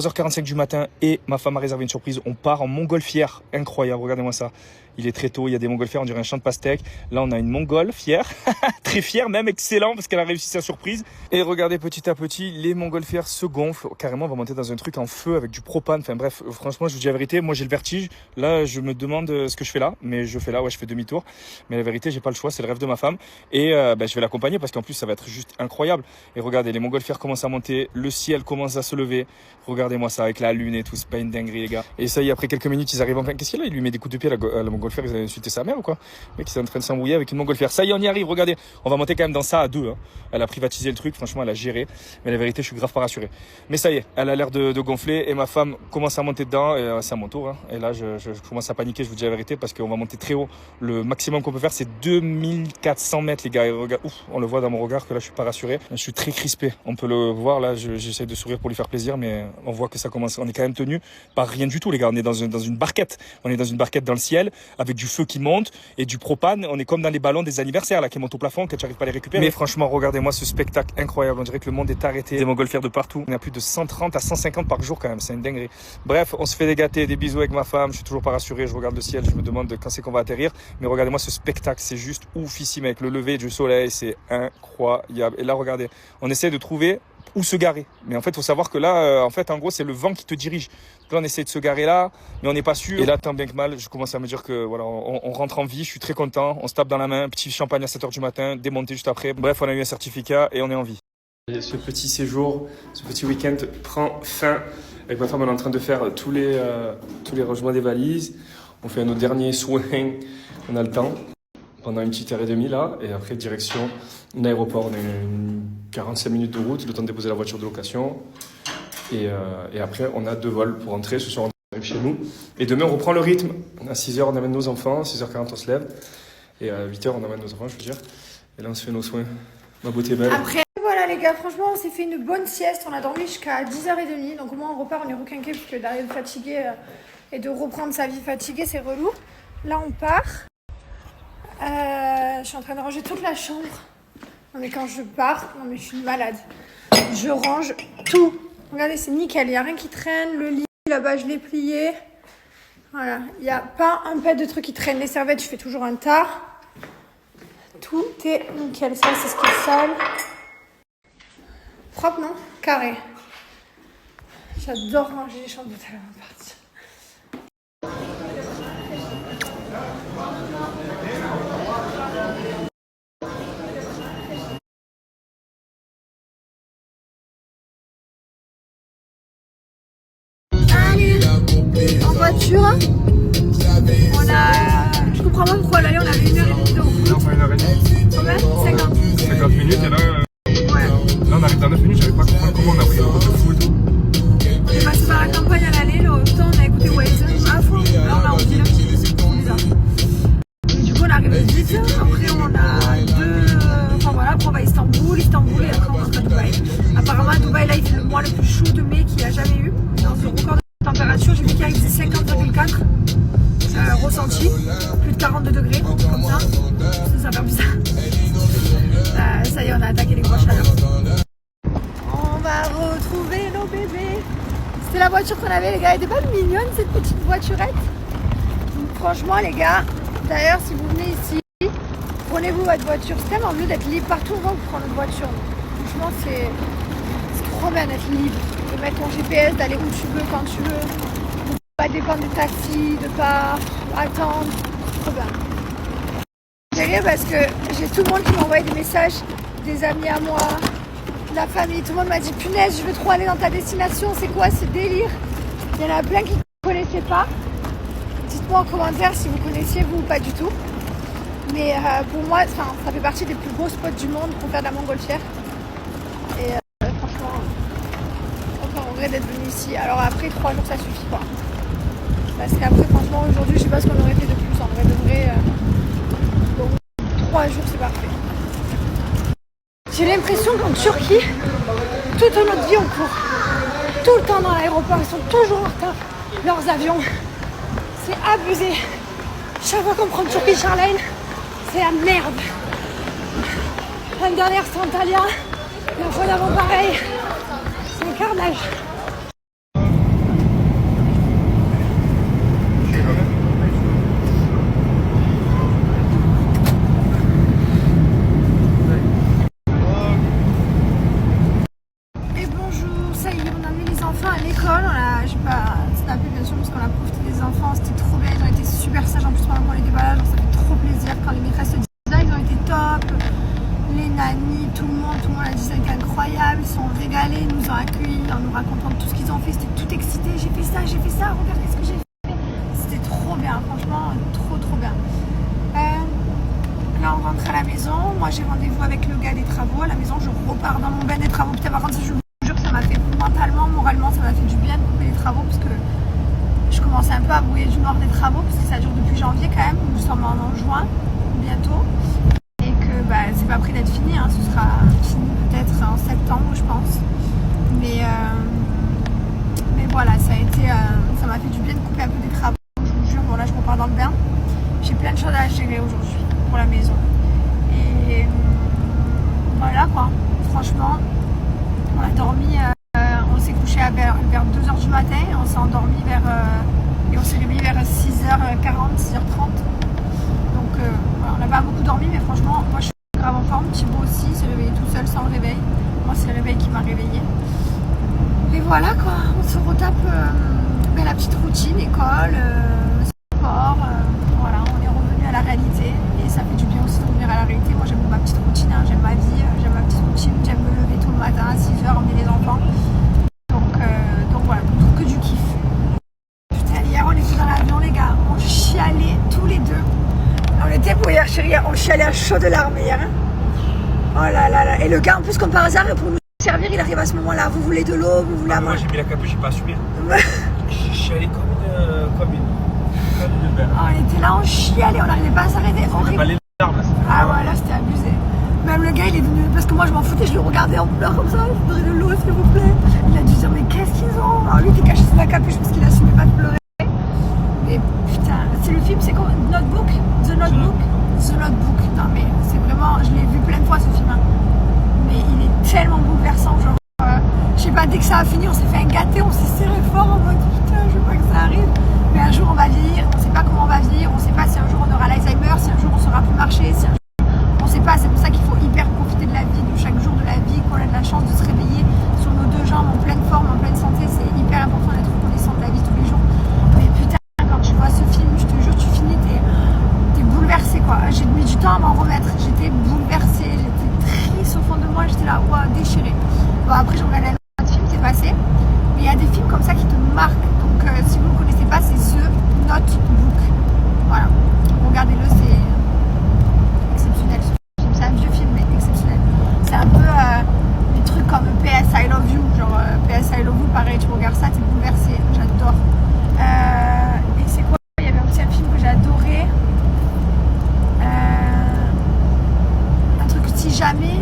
3h45 du matin et ma femme a réservé une surprise. On part en montgolfière. Incroyable, regardez-moi ça. Il est très tôt, il y a des montgolfières, on dirait un champ de pastèque. Là, on a une montgolfière, très fière même, excellent parce qu'elle a réussi sa surprise. Et regardez, petit à petit, les montgolfières se gonflent. Carrément, on va monter dans un truc en feu avec du propane. Enfin bref, franchement, je vous dis la vérité, moi j'ai le vertige. Là, je me demande ce que je fais là, mais je fais là, ouais, je fais demi-tour. Mais la vérité, j'ai pas le choix, c'est le rêve de ma femme. Et je vais l'accompagner parce qu'en plus, ça va être juste incroyable. Et regardez, les montgolfières commencent à monter, le ciel commence à se lever. Regardez-moi ça avec la lune et tout, c'est pas une dinguerie les gars. Et ça y est, après quelques minutes, ils arrivent en plein. Qu'est-ce qu'il y a là? Il lui met des coups de pied à la montgolfière, ils avaient insulté sa mère ou quoi? Le mec, il est en train de s'embrouiller avec une montgolfière. Ça y est, on y arrive, regardez. On va monter quand même dans ça à deux. Hein. Elle a privatisé le truc, franchement, elle a géré. Mais la vérité, je suis grave pas rassuré. Mais ça y est, elle a l'air de gonfler et ma femme commence à monter dedans. Et c'est à mon tour. Hein. Et là, je commence à paniquer, je vous dis la vérité, parce qu'on va monter très haut. Le maximum qu'on peut faire, c'est 2400 mètres, les gars. Et regarde, ouf, on le voit dans mon regard que là, je suis pas rassuré. Je suis très crispé. On peut le voir, là, j'essaie de sourire pour lui faire plaisir, mais on voit que ça commence. On est quand même tenu par rien du tout, les gars. On est dans une barquette. On est dans une barquette dans le ciel, avec du feu qui monte et du propane. On est comme dans les ballons des anniversaires, là, qui montent au plafond, que tu n'arrives pas à les récupérer. Mais franchement, regardez-moi ce spectacle incroyable. On dirait que le monde est arrêté. Des montgolfières de partout. On a plus de 130 à 150 par jour, quand même. C'est une dinguerie. Bref, on se fait des gâtés, des bisous avec ma femme. Je suis toujours pas rassuré. Je regarde le ciel. Je me demande quand c'est qu'on va atterrir. Mais regardez-moi ce spectacle. C'est juste oufissime avec le lever du soleil. C'est incroyable. Et là, regardez. On essaie de trouver où se garer. Mais en fait, il faut savoir que là, en gros, c'est le vent qui te dirige. Donc là, on essaie de se garer là, mais on n'est pas sûr. Et là, tant bien que mal, je commence à me dire que voilà, on rentre en vie. Je suis très content. On se tape dans la main. Petit champagne à 7h du matin, démonté juste après. Bref, on a eu un certificat et on est en vie. Et ce petit séjour, ce petit week-end prend fin. Avec ma femme, on est en train de faire tous les rangements des valises. On fait nos derniers soins. On a le temps. Pendant une petite heure et demie là, et après direction l'aéroport. On a une 45 minutes de route, le temps de déposer la voiture de location. Et après, on a 2 vols pour rentrer. Ce soir, on arrive chez nous. Et demain, on reprend le rythme. À 6h, on amène nos enfants. À 6h40, on se lève. Et à 8h, on amène nos enfants, je veux dire. Et là, on se fait nos soins. Ma beauté belle. Après, voilà les gars, franchement, on s'est fait une bonne sieste. On a dormi jusqu'à 10h30. Donc au moins, on repart, on est requinqué, parce que d'arriver fatigué et de reprendre sa vie fatiguée, c'est relou. Là, on part. Je suis en train de ranger toute la chambre. Non mais quand je pars, non mais je suis une malade. Je range tout. Regardez, c'est nickel. Il n'y a rien qui traîne. Le lit, là-bas, je l'ai plié. Voilà. Il n'y a pas un pet de trucs qui traînent. Les serviettes, je fais toujours un tas. Tout est nickel. Ça, c'est ce qui est sale. Propre, non? Carré. J'adore ranger les chambres d'hôtel avant de partir. En voiture, je comprends pas pourquoi l'aller on avait 1h30 de route. Là, on fait 1h30. Combien? 50 minutes et là, ouais. Là on arrive dans 9 minutes, j'avais pas compris comment on a pris le route de foot. On est passé par la campagne à l'aller, le temps on a écouté Waze à fond, là on a en ville, c'est bizarre. Et du coup on arrive vite, après on a enfin voilà, après on va à Istanbul et après on rentre à Dubaï. Apparemment à Dubaï là il fait le mois le plus chaud de mai qu'il a jamais eu, dans le record de température, j'ai vu qu'il faisait 50,4 ressenti, plus de 42 degrés, comme ça, ça fait bizarre. Ça y est, on a attaqué les grosses chaleurs. On va retrouver nos bébés. C'était la voiture qu'on avait, les gars. Elle était pas mignonne cette petite voiturette. Donc, franchement, les gars, d'ailleurs, si vous venez ici, prenez-vous votre voiture. C'est tellement mieux d'être libre partout où on va vous prendre notre voiture. Franchement, c'est trop bien d'être libre, de mettre ton GPS, d'aller où tu veux, quand tu veux, de pas dépendre des taxis, de pas attendre. C'est trop bien. J'ai rien parce que j'ai tout le monde qui m'a envoyé des messages, des amis à moi, la famille, tout le monde m'a dit punaise, je veux trop aller dans ta destination, c'est quoi ce délire? Il y en a plein qui ne connaissaient pas. Dites-moi en commentaire si vous connaissiez vous ou pas du tout. Mais pour moi, ça fait partie des plus beaux spots du monde pour faire de la montgolfière. Et franchement, aucun regret d'être venu ici. Alors après 3 jours ça suffit pas. Parce qu'après franchement aujourd'hui je sais pas ce qu'on aurait fait de plus. En vrai de vrai, donc 3 jours c'est parfait. J'ai l'impression qu'en Turquie, toute notre vie on court. Tout le temps dans l'aéroport, ils sont toujours en retard. Leurs avions, c'est abusé. Chaque fois qu'on prend Turkish Airlines, c'est la merde. L'année dernière c'était Antalya, la fois d'avant pareil. C'est un carnage. enfants à l'école, je vais pas snapper bien sûr parce qu'on a profité des enfants, c'était trop bien, ils ont été super sages en plus pendant qu'on était pas là, donc ça fait trop plaisir quand les maîtresses te disent ça, ils ont été top, les nannies, tout le monde a dit ça a été incroyable, ils sont régalés, ils nous ont accueillis en nous racontant tout ce qu'ils ont fait, c'était tout excité, j'ai fait ça, regarde ce que j'ai fait, c'était trop bien, franchement trop bien. Là on rentre à la maison, moi j'ai rendez-vous avec le gars des travaux à la maison, je repars dans mon bain des travaux, putain par contre je vous jure que ça m'a fait mentalement, moralement ça m'a fait du bien de couper les travaux parce que je commençais un peu à brouiller du noir des travaux parce que ça dure depuis janvier quand même, nous sommes en juin bientôt et que c'est pas prêt d'être fini, ce sera fini peut-être en septembre je pense, mais voilà ça m'a fait du bien de couper un peu des travaux, je vous jure, bon là je repars dans le bain, j'ai plein de choses à gérer aujourd'hui pour la maison et voilà quoi, franchement on a dormi, on s'est couché vers 2h du matin, on s'est endormi et on s'est réveillé vers 6h40, 6h30 donc voilà, on n'a pas beaucoup dormi mais franchement moi je suis grave en forme, Thibaut aussi s'est réveillé tout seul sans le réveil, moi c'est le réveil qui m'a réveillé et voilà quoi, on se retape la petite routine, école, sport, voilà, on est revenu à la réalité et ça fait du bien aussi de revenir à la réalité. Moi j'aime ma petite routine, j'aime ma vie, j'aime ma petite routine, j'aime me lever tout le matin à 6h, emmener les enfants, donc voilà, que du kiff. Putain, hier on était dans l'avion les gars, on chialait tous les deux, on était pour hier chérie, on chialait à chaud de larmes hier, oh là là là, et le gars en plus comme par hasard pour nous servir il arrive à ce moment là, vous voulez de l'eau, vous voulez moi j'ai mis la capuche, j'ai pas assumé. Je suis allé comme une on était là, on chialait, on n'arrivait pas à s'arrêter. Pas les larmes, ah ouais, là c'était abusé. Même le gars il est venu, parce que moi je m'en foutais, je le regardais en pleurs comme ça, je voudrais de l'eau s'il vous plaît. Il a dû dire mais qu'est-ce qu'ils ont. Alors lui il était caché sous la capuche parce qu'il assumait pas de pleurer. Mais putain, c'est le film, c'est quoi? Notebook? The Notebook. Non mais c'est vraiment, je l'ai vu plein de fois ce film. Mais il est tellement bouleversant, genre. Je sais pas, dès que ça a fini, on s'est fait un gâté, on s'est serré fort en mode putain, je veux pas que ça arrive. Mais un jour on va vieillir, on sait pas comment on va vieillir, on sait pas si un jour on aura l'Alzheimer, si un jour on saura plus marcher, si un jour... on sait pas, c'est pour ça qu'il faut hyper profiter de la vie, de chaque jour de la vie, qu'on a de la chance de se réveiller sur nos deux jambes, en pleine forme, en pleine santé, c'est hyper important d'être reconnaissant de la vie tous les jours. Mais putain, quand tu vois ce film, je te jure, tu finis, t'es bouleversé quoi. J'ai mis du temps à m'en remettre, j'étais bouleversée, j'étais triste au fond de moi, j'étais là, ouah, déchirée. Bon après j'ai regardé un autre film qui est passé, mais il y a des films comme ça qui te marquent. Donc si vous ne connaissez pas, c'est The Notebook. Voilà, regardez-le, c'est exceptionnel ce film. C'est un vieux film, mais exceptionnel. C'est un peu des trucs comme PS I Love You. Genre PS I Love You, pareil, tu regardes ça, t'es bouleversé. J'adore. Et c'est quoi? Il y avait aussi un film que j'ai adoré. Un truc Si Jamais.